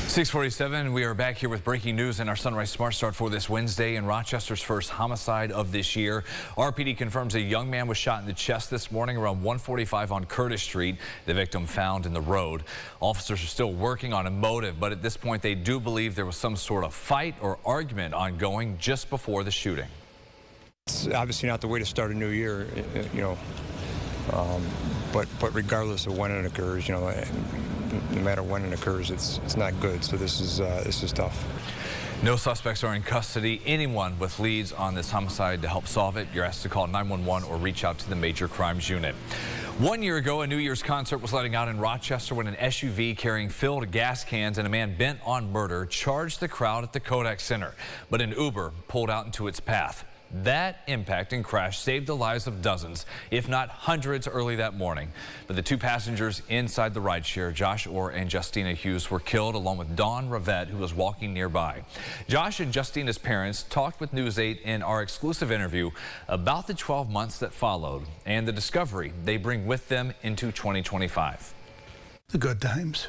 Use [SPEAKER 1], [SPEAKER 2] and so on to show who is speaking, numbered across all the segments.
[SPEAKER 1] 6:47, we are back here with breaking news in our Sunrise Smart Start for this Wednesday and Rochester's first homicide of this year. RPD confirms a young man was shot in the chest this morning around 145 on Curtis Street. The victim found in the road. Officers are still working on a motive, but at this point they do believe there was some sort of fight or argument ongoing just before the shooting.
[SPEAKER 2] It's obviously not the way to start a new year, but regardless of when it occurs, no matter when it occurs, it's not good. So this is tough.
[SPEAKER 1] No suspects are in custody. Anyone with leads on this homicide to help solve it, you're asked to call 911 or reach out to the Major Crimes Unit. 1 year ago, a New Year's concert was letting out in Rochester when an SUV carrying filled gas cans and a man bent on murder charged the crowd at the Kodak Center. But an Uber pulled out into its path. That impact and crash saved the lives of dozens, if not hundreds, early that morning. But the two passengers inside the rideshare, Josh Orr and Justina Hughes, were killed along with Dawn Rivette, who was walking nearby. Josh and Justina's parents talked with News 8 in our exclusive interview about the 12 months that followed and the discovery they bring with them into 2025.
[SPEAKER 3] The good times.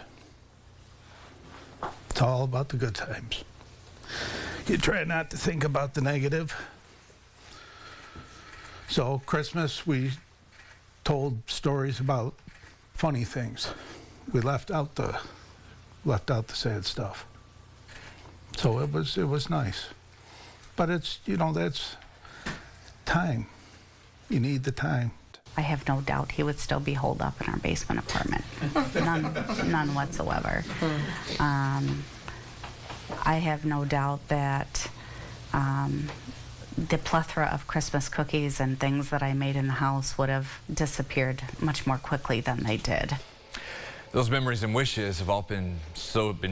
[SPEAKER 3] It's all about the good times. You try not to think about the negative. So Christmas, we told stories about funny things. We left out the sad stuff. So it was nice. But it's, that's time. You need the time.
[SPEAKER 4] I have no doubt he would still be holed up in our basement apartment. None whatsoever. I have no doubt that the plethora of Christmas cookies and things that I made in the house would have disappeared much more quickly than they did.
[SPEAKER 1] Those memories and wishes have all been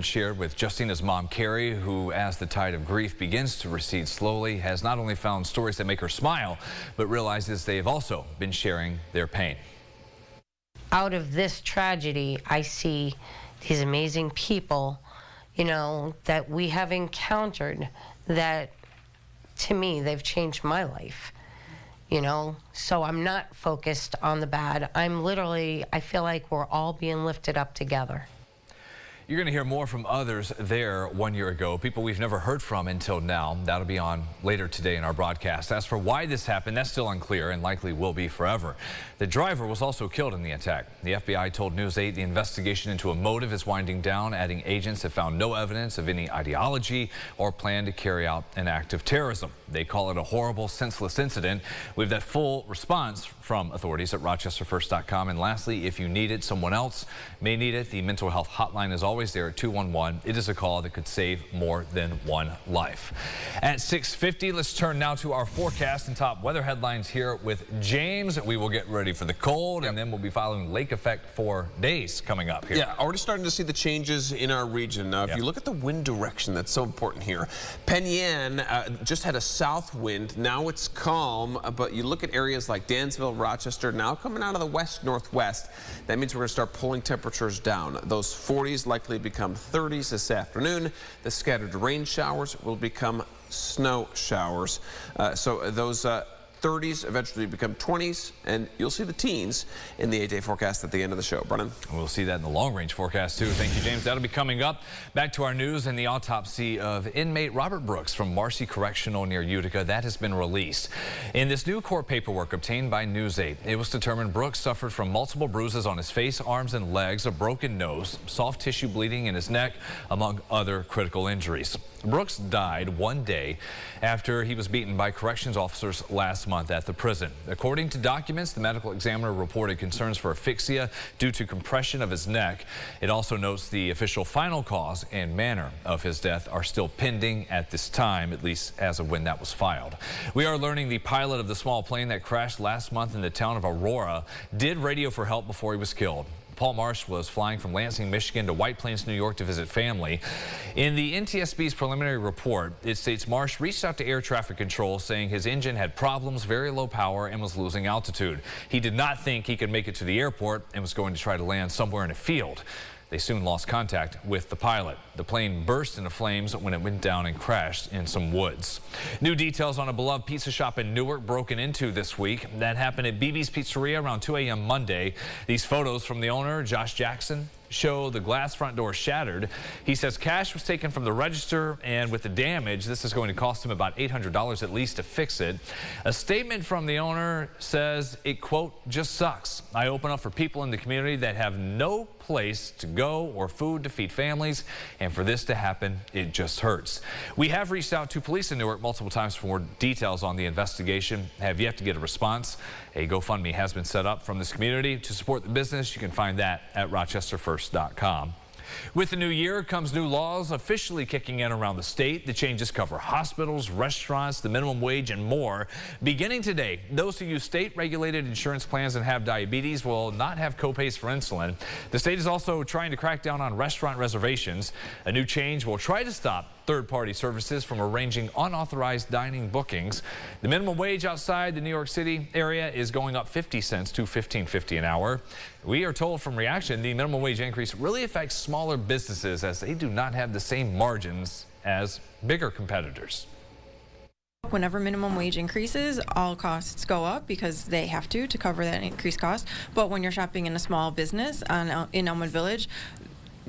[SPEAKER 1] shared with Justina's mom, Carrie, who, as the tide of grief begins to recede slowly, has not only found stories that make her smile, but realizes they have also been sharing their pain.
[SPEAKER 5] Out of this tragedy, I see these amazing people, that we have encountered that, to me, they've changed my life, So I'm not focused on the bad. I feel like we're all being lifted up together.
[SPEAKER 1] You're going to hear more from others there 1 year ago, people we've never heard from until now. That'll be on later today in our broadcast. As for why this happened, that's still unclear and likely will be forever. The driver was also killed in the attack. The FBI told News 8 the investigation into a motive is winding down, adding agents have found no evidence of any ideology or plan to carry out an act of terrorism. They call it a horrible, senseless incident. We have that full response from authorities at rochesterfirst.com. And lastly, if you need it, someone else may need it, the mental health hotline is always there at 211. It is a call that could save more than one life. At 6:50, let's turn now to our forecast and top weather headlines here with James. We will get ready for the cold, and then we'll be following lake effect for days coming up here.
[SPEAKER 6] Yeah, already starting to see the changes in our region. Now, if you look at the wind direction, that's so important here. Penn Yan just had a south wind. Now it's calm, but you look at areas like Dansville, Rochester, now coming out of the west-northwest. That means we're going to start pulling temperatures down. Those 40s likely become 30s this afternoon. The scattered rain showers will become snow showers. So those 30s eventually become 20s, and you'll see the teens in the 8-day forecast at the end of the show. Brennan?
[SPEAKER 1] We'll see that in the long-range forecast, too. Thank you, James. That'll be coming up. Back to our news and the autopsy of inmate Robert Brooks from Marcy Correctional near Utica. That has been released. In this new court paperwork obtained by News 8, it was determined Brooks suffered from multiple bruises on his face, arms, and legs, a broken nose, soft tissue bleeding in his neck, among other critical injuries. Brooks died 1 day after he was beaten by corrections officers last month at the prison. According to documents, the medical examiner reported concerns for asphyxia due to compression of his neck. It also notes the official final cause and manner of his death are still pending at this time, at least as of when that was filed. We are learning the pilot of the small plane that crashed last month in the town of Aurora did radio for help before he was killed. Paul Marsh was flying from Lansing, Michigan to White Plains, New York to visit family. In the NTSB's preliminary report, it states Marsh reached out to air traffic control saying his engine had problems, very low power, and was losing altitude. He did not think he could make it to the airport and was going to try to land somewhere in a field. They soon lost contact with the pilot. The plane burst into flames when it went down and crashed in some woods. New details on a beloved pizza shop in Newark broken into this week. That happened at BB's Pizzeria around 2 a.m. Monday. These photos from the owner, Josh Jackson, show the glass front door shattered. He says cash was taken from the register, and with the damage, this is going to cost him about $800 at least to fix it. A statement from the owner says it, quote, just sucks. I open up for people in the community that have no place to go or food to feed families, and for this to happen, it just hurts. We have reached out to police in Newark multiple times for more details on the investigation. Have yet to get a response. A GoFundMe has been set up from this community to support the business. You can find that at rochesterfirst.com. With the new year comes new laws officially kicking in around the state. The changes cover hospitals, restaurants, the minimum wage, and more. Beginning today, those who use state-regulated insurance plans and have diabetes will not have copays for insulin. The state is also trying to crack down on restaurant reservations. A new change will try to stop third-party services from arranging unauthorized dining bookings. The minimum wage outside the New York City area is going up 50 cents to $15.50 an hour. We are told from Reaction the minimum wage increase really affects smaller businesses as they do not have the same margins as bigger competitors.
[SPEAKER 7] Whenever minimum wage increases, all costs go up because they have to cover that increased cost. But when you're shopping in a small business in Elmwood Village,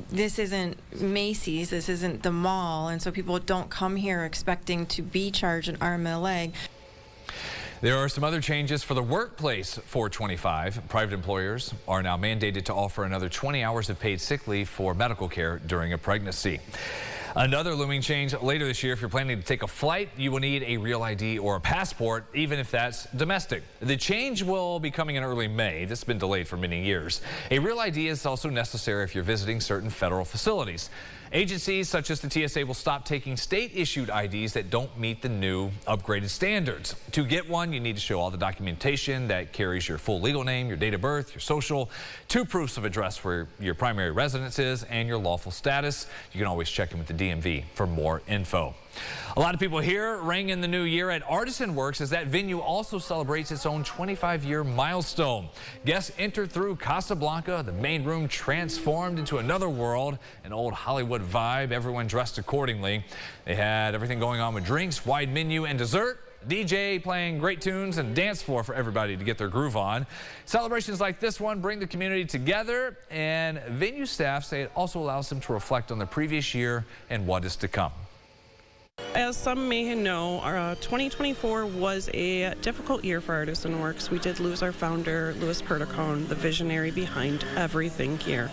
[SPEAKER 7] this isn't Macy's, this isn't the mall, and so people don't come here expecting to be charged an arm and a leg.
[SPEAKER 1] There are some other changes for the workplace for 25. Private employers are now mandated to offer another 20 hours of paid sick leave for medical care during a pregnancy. Another looming change later this year, if you're planning to take a flight, you will need a real ID or a passport, even if that's domestic. The change will be coming in early May. This has been delayed for many years. A real ID is also necessary if you're visiting certain federal facilities. Agencies such as the TSA will stop taking state-issued IDs that don't meet the new upgraded standards. To get one, you need to show all the documentation that carries your full legal name, your date of birth, your social, 2 proofs of address where your primary residence is, and your lawful status. You can always check in with the DMV for more info. A lot of people here ring in the new year at Artisan Works as that venue also celebrates its own 25-year milestone. Guests enter through Casablanca, the main room transformed into another world, an old Hollywood vibe, everyone dressed accordingly. They had everything going on with drinks, wide menu, and dessert. DJ playing great tunes and dance floor for everybody to get their groove on. Celebrations like this one bring the community together, and venue staff say it also allows them to reflect on the previous year and what is to come.
[SPEAKER 8] As some may know, 2024 was a difficult year for Artisan Works. We did lose our founder, Louis Perticone, the visionary behind everything here.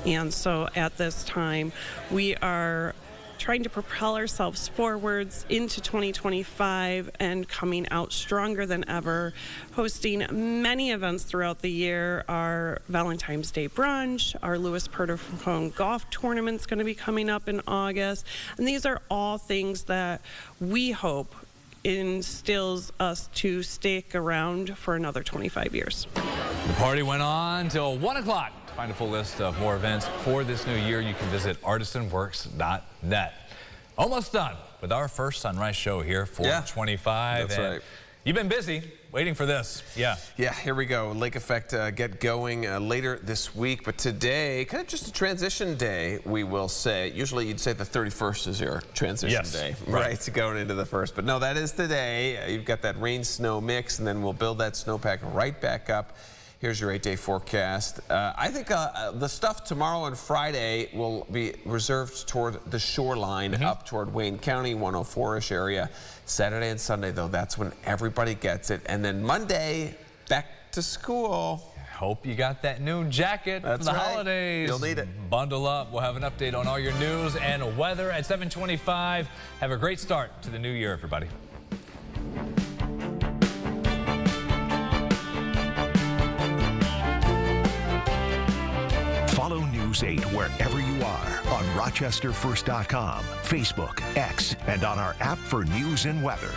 [SPEAKER 8] And so at this time, we are trying to propel ourselves forwards into 2025 and coming out stronger than ever, hosting many events throughout the year. Our Valentine's Day brunch, our Louis Perticone golf tournament's going to be coming up in August, and these are all things that we hope instills us to stick around for another 25 years.
[SPEAKER 1] The party went on till 1 o'clock. To find a full list of more events for this new year, you can visit artisanworks.net. Almost done with our first Sunrise show here for 25.
[SPEAKER 6] That's right.
[SPEAKER 1] You've been busy waiting for this. Yeah,
[SPEAKER 6] here we go. Lake Effect get going later this week, but today, kind of just a transition day, we will say. Usually you'd say the 31st is your transition day, right, going into the 1st. But no, that is today. You've got that rain-snow mix, and then we'll build that snowpack right back up. Here's your 8-day forecast. I think the stuff tomorrow and Friday will be reserved toward the shoreline, up toward Wayne County, 104-ish area. Saturday and Sunday, though, that's when everybody gets it. And then Monday, back to school.
[SPEAKER 1] Hope you got that new jacket for the holidays.
[SPEAKER 6] You'll need it.
[SPEAKER 1] Bundle up. We'll have an update on all your news and weather at 7:25. Have a great start to the new year, everybody.
[SPEAKER 9] Follow News 8 wherever you are on rochesterfirst.com, Facebook, X, and on our app for news and weather.